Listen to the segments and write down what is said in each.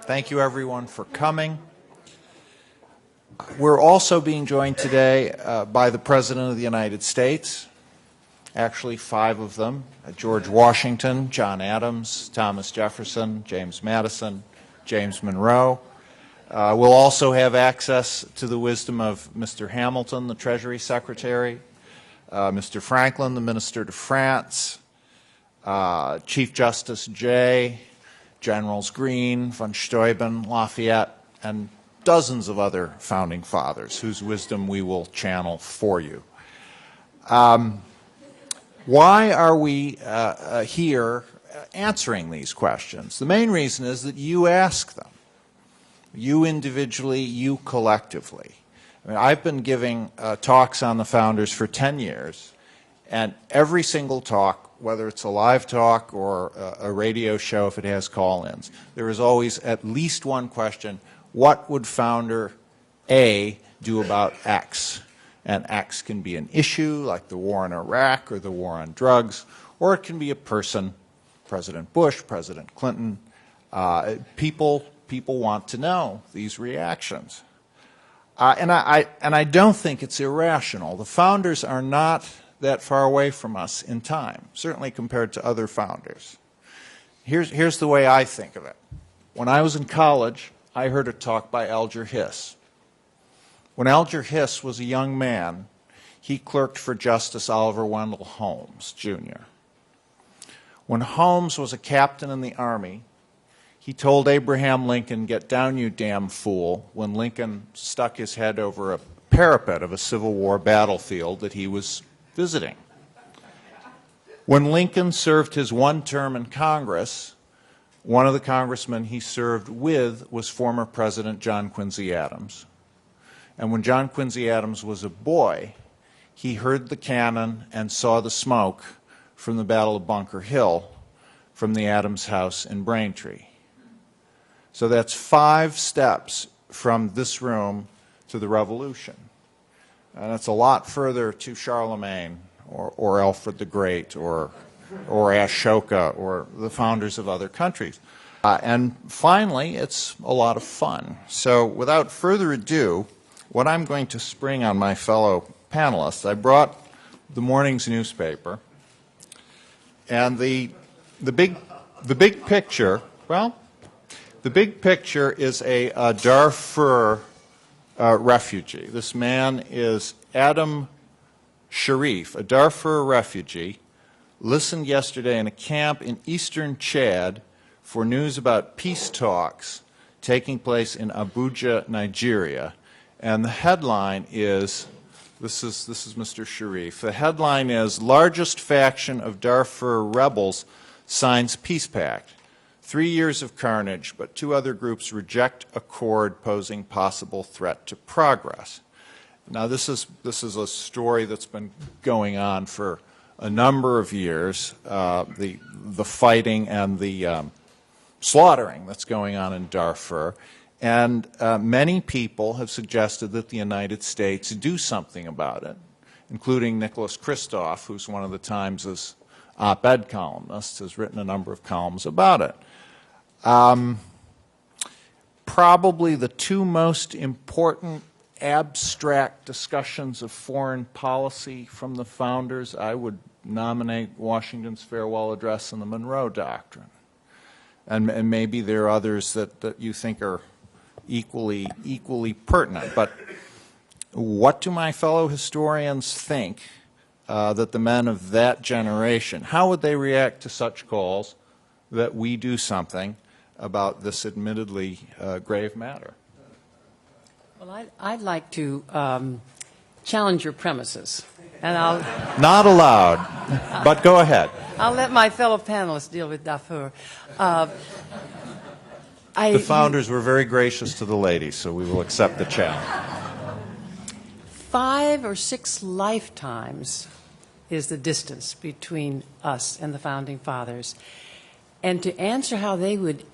Thank you, everyone, for coming. We're also being joined today by the President of the United States, actually 5 of them, George Washington, John Adams, Thomas Jefferson, James Madison, James Monroe. We'll also have access to the wisdom of Mr. Hamilton, the Treasury Secretary, Mr. Franklin, the Minister to France, Chief Justice Jay, Generals Greene, von Steuben, Lafayette, and dozens of other founding fathers whose wisdom we will channel for you. Why are we here answering these questions? The main reason is that you ask them. You individually, you collectively. I mean, I've been giving talks on the founders for 10 years, and every single talk, whether it's a live talk or a radio show if it has call-ins, there is always at least one question: what would founder A do about X? And X can be an issue like the war in Iraq or the war on drugs, or it can be a person, President Bush, President Clinton. People want to know these reactions. And I don't think it's irrational. The founders are not that far away from us in time, certainly compared to other founders. Here's the way I think of it. When I was in college, I heard a talk by Alger Hiss. When Alger Hiss was a young man, he clerked for Justice Oliver Wendell Holmes, Jr. When Holmes was a captain in the Army, he told Abraham Lincoln, "Get down, you damn fool," when Lincoln stuck his head over a parapet of a Civil War battlefield that he was visiting. When Lincoln served his one term in Congress, one of the congressmen he served with was former President John Quincy Adams. And when John Quincy Adams was a boy, he heard the cannon and saw the smoke from the Battle of Bunker Hill from the Adams house in Braintree. So that's 5 steps from this room to the Revolution. And it's a lot further to Charlemagne or Alfred the Great or Ashoka or the founders of other countries. And finally, it's a lot of fun. So without further ado, what I'm going to spring on my fellow panelists, I brought the morning's newspaper, and the big picture, well, the big picture is a Darfur refugee. This man is Adam Sharif, a Darfur refugee, listened yesterday in a camp in eastern Chad for news about peace talks taking place in Abuja, Nigeria. And the headline is, this is Mr. Sharif, the headline is, "Largest faction of Darfur rebels signs peace pact. 3 years of carnage, but 2 other groups reject accord posing possible threat to progress." Now this is a story that's been going on for a number of years, the fighting and the slaughtering that's going on in Darfur. And many people have suggested that the United States do something about it, including Nicholas Kristof, who's one of the Times' op-ed columnists, has written a number of columns about it. Probably the 2 most important abstract discussions of foreign policy from the founders, I would nominate Washington's farewell address and the Monroe Doctrine. And maybe there are others that you think are equally pertinent. But what do my fellow historians think that the men of that generation, how would they react to such calls that we do something about this admittedly grave matter? Well, I'd like to challenge your premises, and I'll not allowed, but go ahead. I'll let my fellow panelists deal with Darfur. The founders were very gracious to the ladies, so we will accept the challenge. 5 or 6 lifetimes is the distance between us and the founding fathers, and to answer how they would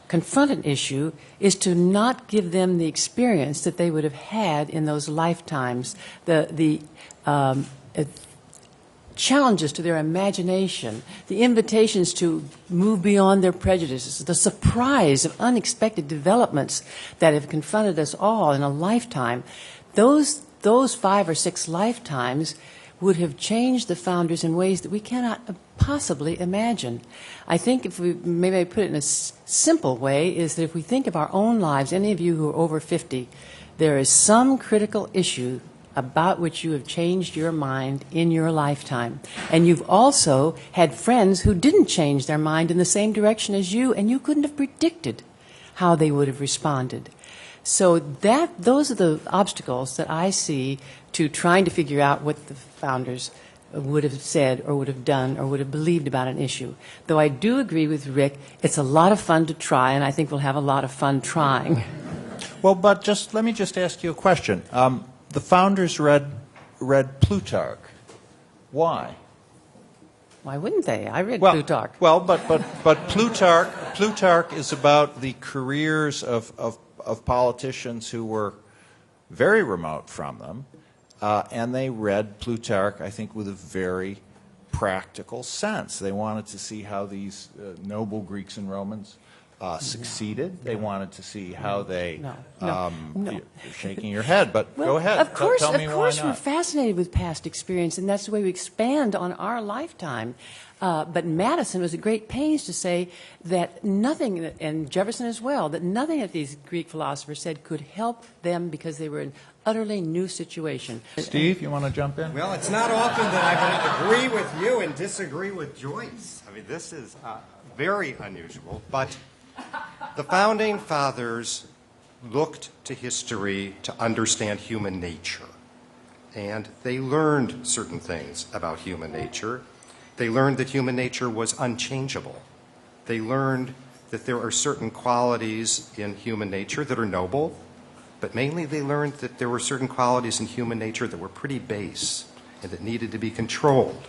confront an issue is to not give them the experience that they would have had in those lifetimes. challenges to their imagination, the invitations to move beyond their prejudices, the surprise of unexpected developments that have confronted us all in a lifetime, those 5 or 6 lifetimes would have changed the founders in ways that we cannot possibly imagine. I think if we maybe put it in a simple way is that if we think of our own lives, any of you who are over 50, there is some critical issue about which you have changed your mind in your lifetime. And you've also had friends who didn't change their mind in the same direction as you, and you couldn't have predicted how they would have responded. So those are the obstacles that I see to trying to figure out what the founders would have said or would have done or would have believed about an issue. Though I do agree with Rick, it's a lot of fun to try, and I think we'll have a lot of fun trying. Well, but let me just ask you a question. The founders read Plutarch. Why? Why wouldn't they? I read Plutarch. Well, but Plutarch is about the careers of politicians who were very remote from them, and they read Plutarch, I think, with a very practical sense. They wanted to see how these noble Greeks and Romans succeeded. They wanted to see how they. You're shaking your head, but go ahead. Of course, tell me why not. we're fascinated with past experience, and that's the way we expand on our lifetime. But Madison was at great pains to say that nothing, and Jefferson as well, that nothing that these Greek philosophers said could help them because they were in an utterly new situation. Steve, you want to jump in? Well, it's not often that I would agree with you and disagree with Joyce. I mean, this is very unusual, but the Founding Fathers looked to history to understand human nature, and they learned certain things about human nature. They learned that human nature was unchangeable. They learned that there are certain qualities in human nature that are noble, but mainly they learned that there were certain qualities in human nature that were pretty base and that needed to be controlled.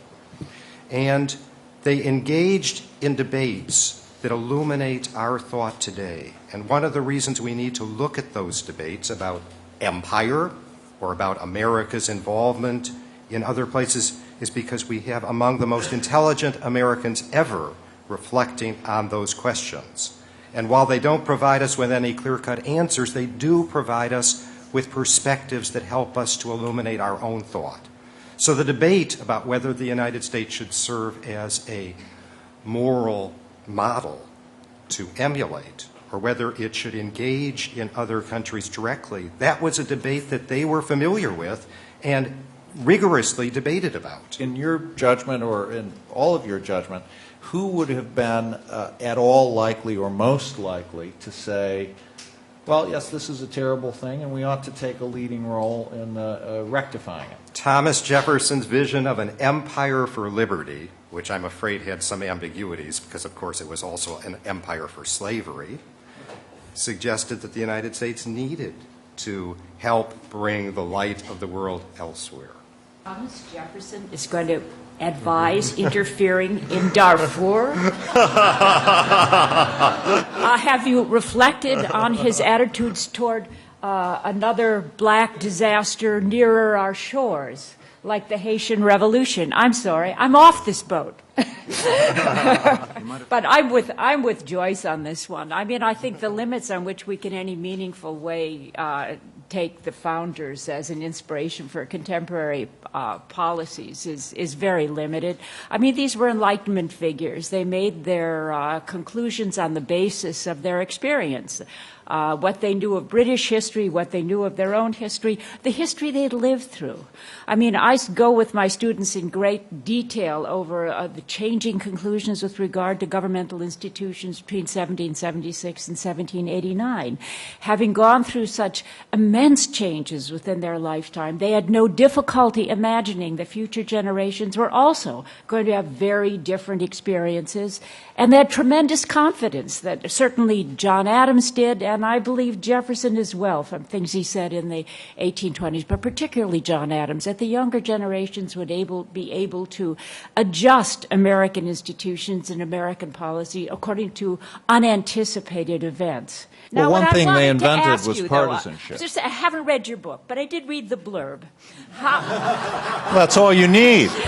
And they engaged in debates that illuminate our thought today. And one of the reasons we need to look at those debates about empire or about America's involvement in other places is because we have among the most intelligent Americans ever reflecting on those questions. And while they don't provide us with any clear-cut answers, they do provide us with perspectives that help us to illuminate our own thought. So the debate about whether the United States should serve as a moral model to emulate or whether it should engage in other countries directly, that was a debate that they were familiar with and rigorously debated about. In your judgment, or in all of your judgment, who would have been at all likely or most likely to say, well, yes, this is a terrible thing and we ought to take a leading role in rectifying it? Thomas Jefferson's vision of an empire for liberty, which I'm afraid had some ambiguities because, of course, it was also an empire for slavery, suggested that the United States needed to help bring the light of the world elsewhere. Thomas Jefferson is going to advise interfering in Darfur. Have you reflected on his attitudes toward another black disaster nearer our shores, like the Haitian Revolution? I'm sorry, I'm off this boat. But I'm with Joyce on this one. I mean, I think the limits on which we can, in any meaningful way, take the founders as an inspiration for contemporary policies is very limited. I mean, these were Enlightenment figures. They made their conclusions on the basis of their experience. What they knew of British history, what they knew of their own history, the history they'd lived through. I mean, I go with my students in great detail over the changing conclusions with regard to governmental institutions between 1776 and 1789. Having gone through such immense changes within their lifetime, they had no difficulty imagining that future generations were also going to have very different experiences, and they had tremendous confidence that certainly John Adams did, and I believe Jefferson as well, from things he said in the 1820s, but particularly John Adams, that the younger generations would be able to adjust American institutions and American policy according to unanticipated events. Well, now, one thing they wanted to invented ask was you, partisanship. Though, I haven't read your book, but I did read the blurb. That's all you need.